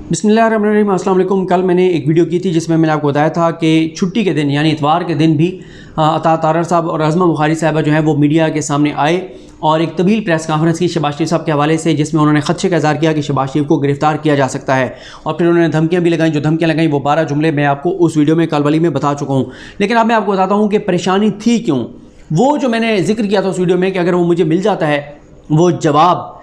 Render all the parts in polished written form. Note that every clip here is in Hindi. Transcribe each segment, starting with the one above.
बिस्मिल्लाहिर्रहमानिर्रहीम। अस्सलाम वालेकुम। कल मैंने एक वीडियो की थी जिसमें मैंने आपको बताया था कि छुट्टी के दिन यानी इतवार के दिन भी अता तारर साहब और अज़मा बुखारी साहबा जो हैं वो मीडिया के सामने आए और एक तवील प्रेस कॉन्फ्रेंस की शहबाज शरीफ साहब के हवाले से, जिसमें उन्होंने खदशे का इज़हार किया कि शहबाज शरीफ को गिरफ्तार किया जा सकता है। और फिर उन्होंने धमकियाँ भी लगाई। जो धमकियाँ लगाई वो 12 जुमले मैं आपको उस वीडियो में कल वाली में बता चुका हूँ। लेकिन अब मैं आपको बताता हूँ कि परेशानी थी क्यों। वो जो मैंने जिक्र किया था उस वीडियो में कि अगर वो मुझे मिल जाता है वो जवाब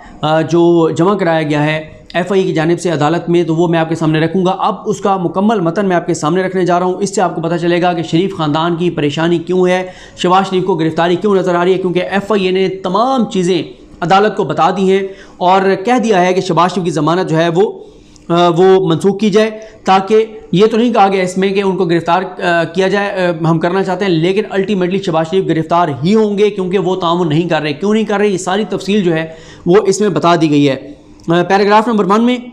जो जमा कराया गया है FI की जानिब से अदालत में, तो वो मैं आपके सामने रखूँगा। अब उसका मुकम्मल मतन मैं आपके सामने रखने जा रहा हूँ। इससे आपको पता चलेगा कि शरीफ ख़ानदान की परेशानी क्यों है, शहबाज शरीफ को गिरफ्तारी क्यों नज़र आ रही है। क्योंकि FI ने तमाम चीज़ें अदालत को बता दी हैं और कह दिया है कि शहबाज शरीफ की ज़मानत जो है वो मनसूख की जाए, ताकि ये तो नहीं कहा गया इसमें कि उनको गिरफ़्तार किया जाए, हम करना चाहते हैं, लेकिन अल्टीमेटली शहबाज शरीफ गिरफ़्तार ही होंगे क्योंकि वो तामुन नहीं कर रहे। क्यों नहीं कर रहे, ये सारी तफसील जो है वो इसमें बता दी गई है। पैराग्राफ नंबर 1 में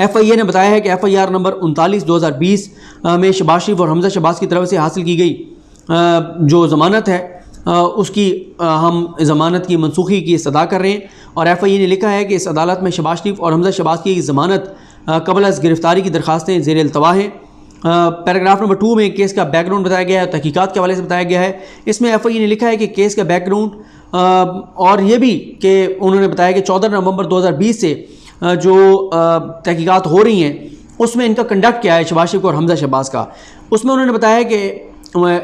FIA ने बताया है कि FIR नंबर 39/2020 में शहबाज शरीफ और हमजा शहबाज की तरफ से हासिल की गई जो ज़मानत है उसकी हम ज़मानत की मनसूखी की इस्तदा कर रहे हैं। और FIA ने लिखा है कि इस अदालत में शहबाज शरीफ और हमजा शहबाज की ज़मानत कबल अज़ गिरफ़्तारी की दरख्वास्तें ज़ेर इल्तवा हैं। पैराग्राफ नंबर 2 में केस का बैकग्राउंड बताया गया है, तहकीकात के हवाले से बताया गया है। इसमें FIA ने लिखा है कि केस का बैकग्राउंड और ये भी कि उन्होंने बताया कि 14 नवंबर 2020 से जो तहकीकात हो रही हैं उसमें इनका कंडक्ट क्या है शहबाज शरीफ और हमजा शहबाज का। उसमें उन्होंने बताया कि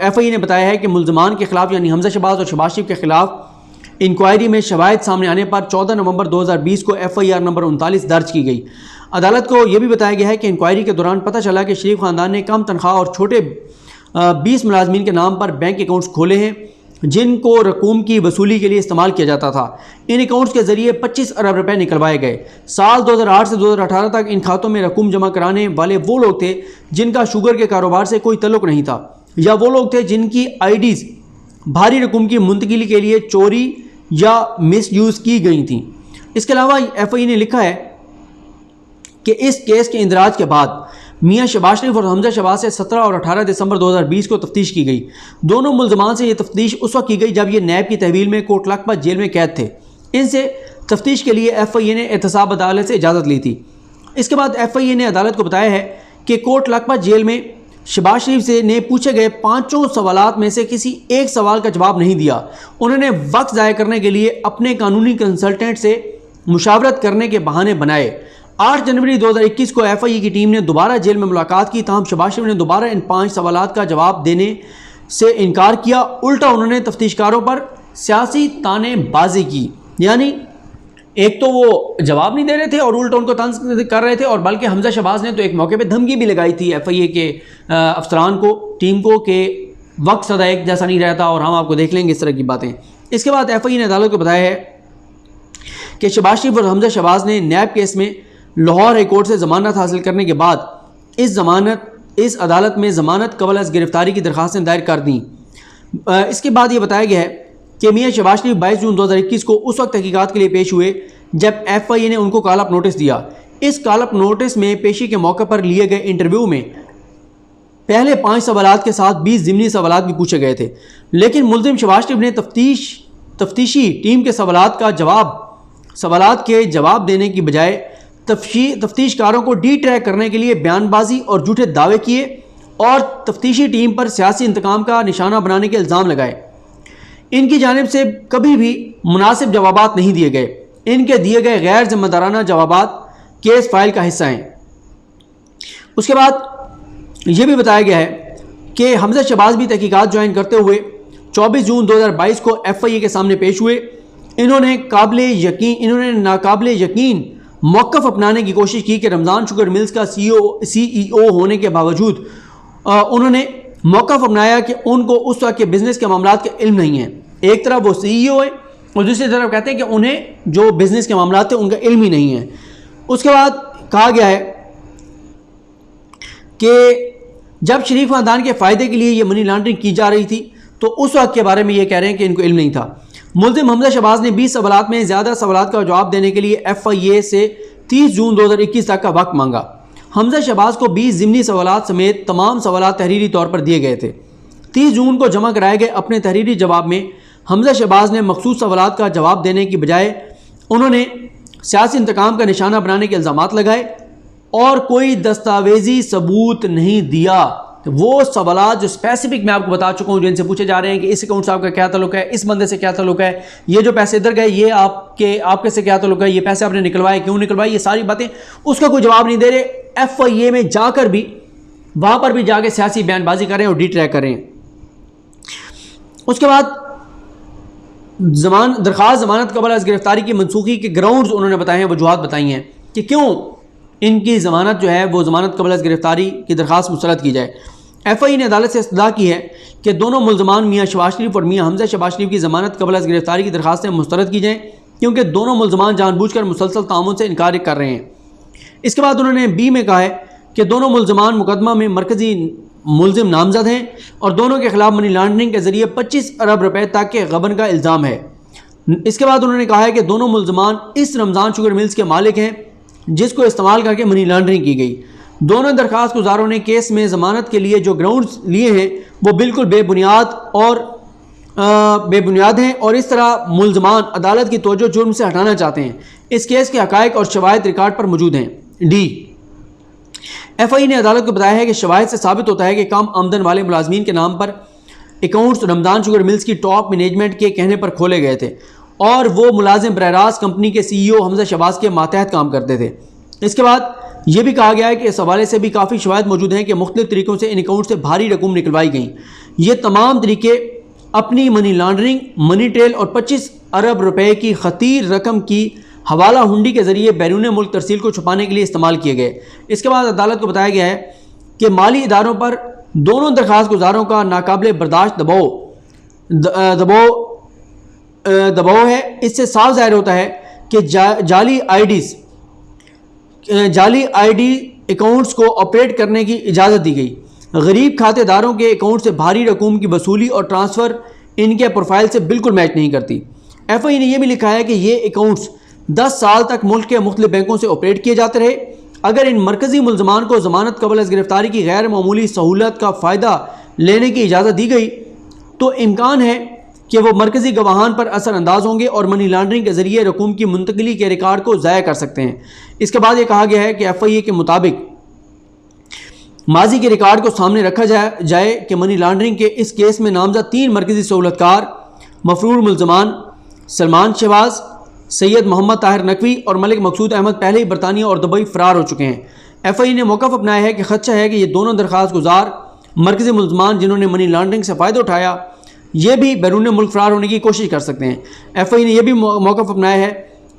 FIA ने बताया है कि मुल्ज़मान के ख़िलाफ़ यानी हमजा शहबाज और शहबाज शरीफ के ख़िलाफ़ इंक्वायरी में शवाहिद सामने आने पर 14 नवंबर 2020 को FIR नंबर 39 दर्ज की गई। अदालत को यह भी बताया गया है कि इंक्वायरी के दौरान पता चला कि शरीफ ख़ानदान ने कम तनख्वाह और छोटे 20 मुलाजमीन के नाम पर बैंक अकाउंट्स खोले हैं जिनको रकूम की वसूली के लिए इस्तेमाल किया जाता था। इन अकाउंट्स के ज़रिए 25 अरब रुपए निकलवाए गए। साल 2008 से 2018 तक इन खातों में रकूम जमा कराने वाले वो लोग थे जिनका शुगर के कारोबार से कोई तल्लुक़ नहीं था, या वो लोग थे जिनकी IDs भारी रकूम की मुंतकिली के लिए चोरी या मिसयूज़ की गई थी। इसके अलावा FIA ने लिखा है कि इस केस के इंदराज के बाद मियाँ शहबाज शरीफ और हमजा शहबाज से 17 और 18 दिसंबर 2020 को तफ्तीश की गई। दोनों मुल्ज़मान से ये तफ्तीश उस वक्त की गई जब ये नैब की तहवील में कोट लखपत जेल में कैद थे। इनसे तफ्तीश के लिए FIA ने एहतसाब अदालत से इजाज़त ली थी। इसके बाद FIA ने अदालत को बताया है कि कोट लखपत जेल में शहबाज शरीफ से ने पूछे गए 5 सवालात में से किसी एक सवाल का जवाब नहीं दिया। उन्होंने वक्त ज़ाया करने के लिए अपने कानूनी कंसल्टेंट से मुशावरत करने के बहाने बनाए। 8 जनवरी 2021 को FIA की टीम ने दोबारा जेल में मुलाकात की, ताहम शहबाज शरीफ ने दोबारा इन 5 सवालात का जवाब देने से इनकार किया। उल्टा उन्होंने तफ्तीशकारों पर सियासी तानेबाजी की, यानी एक तो वो जवाब नहीं दे रहे थे और उल्टा उनको तंज कर रहे थे, और बल्कि हमजा शहबाज ने तो एक मौके पे धमकी भी लगाई थी FIA के अफसरान को, टीम को, कि वक्त सदा एक जैसा नहीं रहता और हम आपको देख लेंगे, इस तरह की बातें। इसके बाद FIA ने अदालत को बताया है कि शहबाज शरीफ और हमजा शहबाज ने नैब केस में लाहौर हाई कोर्ट से ज़मानत हासिल करने के बाद इस अदालत में ज़मानत कबल अज़ गिरफ़्तारी की दरख्वास्तें दायर कर दी। इसके बाद ये बताया गया है कि मियाँ शहबाज शरीफ 22 जून 2021 को उस वक्त तहकीकात के लिए पेश हुए जब FIA ने उनको कॉल अप नोटिस दिया। इस कॉल अप नोटिस में पेशी के मौके पर लिए गए इंटरव्यू में पहले 5 सवालात के साथ 20 ज़िमनी सवालात भी पूछे गए थे, लेकिन मुल्ज़िम शहबाज शरीफ ने तफ्तीशी टीम के सवालात के जवाब देने की बजाय तफ्तीशकारों को ट्रैक करने के लिए बयानबाजी और झूठे दावे किए और तफ्तीशी टीम पर सियासी इंतकाम का निशाना बनाने के इल्ज़ाम लगाए। इनकी जानिब से कभी भी मुनासिब जवाबात नहीं दिए गए। इनके दिए गए गैर जिम्मेदाराना जवाबात केस फाइल का हिस्सा हैं। उसके बाद ये भी बताया गया है कि हमजा शहबाज भी तहकीकात ज्वाइन करते हुए 24 जून 2022 को FIA के सामने पेश हुए। इन्होंने नाकाबिले यकीन मौक़िफ़ अपनाने की कोशिश की कि रमज़ान शुगर मिल्स का CEO होने के बावजूद उन्होंने मौक़िफ़ अपनाया कि उनको उस वक्त के बिज़नेस के मामलात का इल्म नहीं है। एक तरफ वो CEO है और दूसरी तरफ कहते हैं कि उन्हें जो बिज़नेस के मामलात थे उनका इल्म ही नहीं है। उसके बाद कहा गया है कि जब शरीफ ख़ानदान के फ़ायदे के लिए ये मनी लॉन्ड्रिंग की जा रही थी तो उस वक्त के बारे में ये कह रहे हैं कि इनको इल्म नहीं था। मुल्ज़िम हमजा शहबाज ने 20 सवालात में ज़्यादा सवालात का जवाब देने के लिए FIA से 30 जून 2021 तक का वक्त मांगा। हमजा शहबाज को 20 ज़िमनी सवालात समेत तमाम सवालात तहरीरी तौर पर दिए गए थे। 30 जून को जमा कराए गए अपने तहरीरी जवाब में हमजा शहबाज ने मखसूस सवालात का जवाब देने की बजाय उन्होंने सियासी इंतकाम का निशाना बनाने के इल्ज़ामात लगाए और कोई दस्तावेजी सबूत नहीं दिया। वो सवाल जो स्पेसिफिक मैं आपको बता चुका हूँ, जो इनसे पूछे जा रहे हैं कि इस अकाउंट से आपका क्या ताल्लुक है, इस बंदे से क्या ताल्लुक है, ये जो पैसे इधर गए ये आपके से क्या ताल्लुक है, ये पैसे आपने निकलवाए क्यों निकलवाए, ये सारी बातें उसका कोई जवाब नहीं दे रहे। FIA में जाकर भी वहाँ पर भी जाके सियासी बयानबाजी कर रहे हैं और डिट्रैक कर रहे हैं। उसके बाद दरख्वास्त जमानत कबल अज़ गिरफ्तारी की मनसूखी के ग्राउंड्स उन्होंने बताए हैं, वजूहत बताई हैं कि क्यों इनकी ज़मानत जो है वो ज़मानत कबल अज़ गिरफ्तारी की दरख्वास्त मुस्तरद की जाए। FIA ने अदालत से इस्तदा की है कि दोनों मुल्ज़मान मियाँ शहबाज शरीफ और मियाँ हमज़ा शहबाज शरीफ की ज़मानत कबल अज़ गिरफ्तारी की दरख्वास्तें मुस्तरद की जाएँ, क्योंकि दोनों मुल्ज़मान जानबूझकर मुसलसल तामुन से इनकार कर रहे हैं। इसके बाद उन्होंने B में कहा है कि दोनों मुल्ज़मान मुकदमा में मरकज़ी मुल्ज़िम नामज़द हैं और दोनों के खिलाफ मनी लॉन्ड्रिंग के ज़रिए 25 अरब रुपए तक के गबन का इल्ज़ाम है। इसके बाद उन्होंने कहा है कि दोनों मुल्ज़मान इस रमज़ान शुगर मिल्स के मालिक हैं जिसको इस्तेमाल करके मनी लॉन्ड्रिंग की गई। दोनों दरख्वास्त गुजारों ने केस में ज़मानत के लिए जो ग्राउंड्स लिए हैं वो बिल्कुल बेबुनियाद हैं और इस तरह मुल्ज़मान अदालत की तवज्जो जुर्म से हटाना चाहते हैं। इस केस के हक़ाइक़ और शवाहिद रिकॉर्ड पर मौजूद हैं। D FIA ने अदालत को बताया है कि शवाहिद से साबित होता है कि कम आमदन वाले मुलाजमीन के नाम पर अकाउंट्स रमज़ान शुगर मिल्स की टॉप मैनेजमेंट के कहने पर खोले गए थे और वो मुलाजिम बररास्त कंपनी के CEO हमज़ा शहबाज के मातहत काम करते थे। इसके बाद ये भी कहा गया है कि इस हवाले से भी काफ़ी शवाहिद मौजूद हैं कि मुख्तलिफ तरीक़ों से इन अकाउंट से भारी रकम निकलवाई गई। ये तमाम तरीके अपनी मनी लॉन्ड्रिंग, मनी ट्रेल और 25 अरब रुपए की खतीर रकम की हवाला हुंडी के ज़रिए बैरून मुल्क तरसील को छुपाने के लिए इस्तेमाल किए गए। इसके बाद अदालत को बताया गया है कि माली इदारों पर दोनों दरख्वास्त गुजारों का नाकाबिले बर्दाश्त दबाव है। इससे साफ ज़ाहिर होता है कि जाली आईडी अकाउंट्स को ऑपरेट करने की इजाज़त दी गई। गरीब खातेदारों के अकाउंट से भारी रकूम की वसूली और ट्रांसफ़र इनके प्रोफाइल से बिल्कुल मैच नहीं करती। FIA ने यह भी लिखा है कि ये अकाउंट्स 10 साल तक मुल्क के मुख्तलिफ बैंकों से ऑपरेट किए जाते रहे। अगर इन मरकज़ी मुल्ज़मान को ज़मानत कबल अज़ गिरफ्तारी की गैर मामूली सहूलत का फ़ायदा लेने की इजाज़त दी गई तो इम्कान है कि वो मरकज़ी गवाहान पर असर अंदाज होंगे और मनी लॉन्ड्रिंग के ज़रिए रकूम की मुंतकली के रिकॉर्ड को ज़ाया कर सकते हैं। इसके बाद ये कहा गया है कि FIA के मुताबिक माजी के रिकॉर्ड को सामने रखा जाए कि मनी लॉन्ड्रिंग के इस केस में नामज़द 3 मरकज़ी सहूलतकार मफरूर मुल्ज़मान सलमान शहबाज, सैयद मोहम्मद ताहिर नकवी और मलिक मकसूद अहमद पहले ही बरतानिया और दुबई फ़रार हो चुके हैं। FIA ने मौक़िफ़ अपनाया है कि खदशा है कि ये दोनों दरख्वास्त गुजार मरकज़ी मुल्ज़मान जिन्होंने मनी लॉन्ड्रिंग से फ़ायदा उठाया ये भी बैरून मुल्क फ़रार होने की कोशिश कर सकते हैं। FIA ने यह भी मौक़िफ़ अपनाया है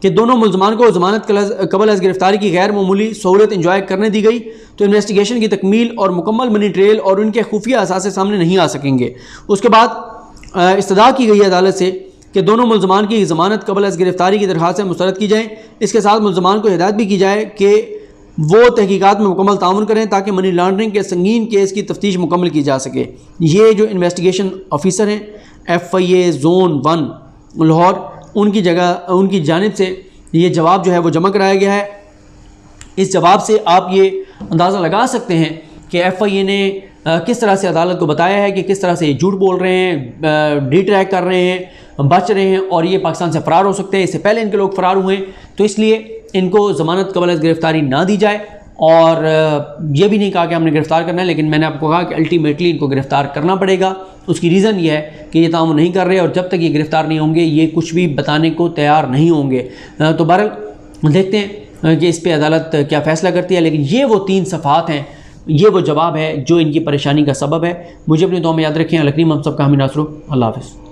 कि दोनों मुल्ज़मान को ज़मानत कबल अज़ गिरफ्तारी की गैर मामूली सहूलत इंजॉय करने दी गई तो इन्वेस्टिगेशन की तकमील और मुकम्मल मनी ट्रेल और उनके खुफिया असासे सामने नहीं आ सकेंगे। उसके बाद इस्तदा की गई अदालत से कि दोनों मुल्ज़मान की ज़मानत कबल अज़ गिरफ्तारी की दरख्वास्त मुस्तरद की जाएँ। इसके साथ मुल्ज़मान को हिदायत भी की जाए कि वो तहकीकात में मुकम्मल ताउन करें ताकि मनी लॉन्ड्रिंग के संगीन केस की तफ्तीश मुकम्मल की जा सके। ये जो इन्वेस्टिगेशन ऑफिसर हैं FIA ज़ोन 1 लाहौर उनकी जानिब से ये जवाब जो है वो जमा कराया गया है। इस जवाब से आप ये अंदाज़ा लगा सकते हैं कि FIA ने किस तरह से अदालत को बताया है कि किस तरह से ये झूठ बोल रहे हैं, डिट्रैक कर रहे हैं, बच रहे हैं और ये पाकिस्तान से फ़रार हो सकते हैं। इससे पहले इनके लोग फ़रार हुए तो इसलिए इनको ज़मानत कबल अज़ गिरफ्तारी ना दी जाए। और ये भी नहीं कहा कि हमने गिरफ़्तार करना है, लेकिन मैंने आपको कहा कि अल्टीमेटली इनको गिरफ़्तार करना पड़ेगा। उसकी रीज़न ये है कि ये तामुन नहीं कर रहे और जब तक ये गिरफ़्तार नहीं होंगे ये कुछ भी बताने को तैयार नहीं होंगे। तो बहरहाल देखते हैं कि इस पर अदालत क्या फ़ैसला करती है। लेकिन ये वो 3 सफ़ात हैं, ये वो जवाब है जो इनकी परेशानी का सबब है। मुझे अपनी दुआ में याद रखें। अल करीम हम सब का हामी नासरो। अल्लाह हाफ़िज़।